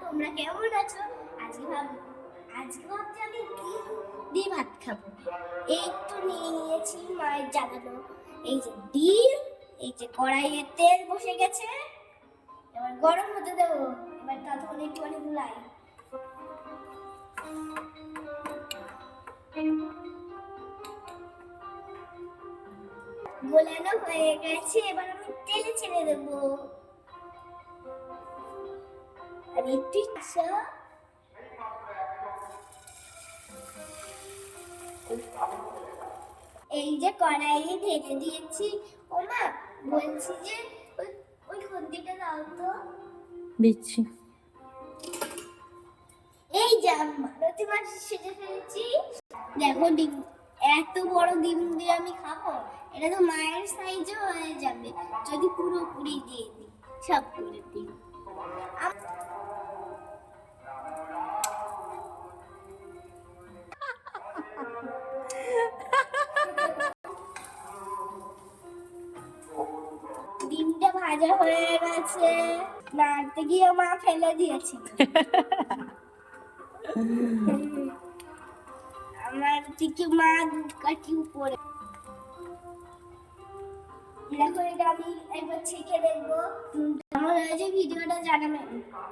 তোমরা কেমন আছো? আজকে ভাবছি আমি কি দিয়ে ভাত খাবো। এই তো নিয়ে নিয়েছি মায়ের জ্বালানো এই যে ডিম, এই যে কড়াইয়ে তেল বসে গেছে, এবার গরম হতে দেবো। এবার ততক্ষণ একটুখানি গুলাই। গোলানো হয়ে গেছে, এবার আমি তেলে ছেড়ে দেবো। আর একটু এই যে কড়াইয়ে ঢেলে দিয়েছি। ও মা, বলছি যে ওই ওই খুন্তিটা দাও তো। দিচ্ছি। এই যে মালতী মাছ সেজে ফেলেছি। দেখো ডিম, এত বড় ডিম দিয়ে আমি খাবো? এটা তো মায়ের সাইজও হয়ে যাবে যদি পুরোপুরি দিয়ে দিই, সব করে দিই। ডিমটা ভাজা হয়ে গেছে, নাড়তে গিয়ে মা ফেলে দিয়েছিল। আমার থেকে মা দুধ কাটি উপরে। দেখো এটা আমি একবার ছেঁকে দেখবো কেমন হয়েছে, ভিডিওটা জানাবেন।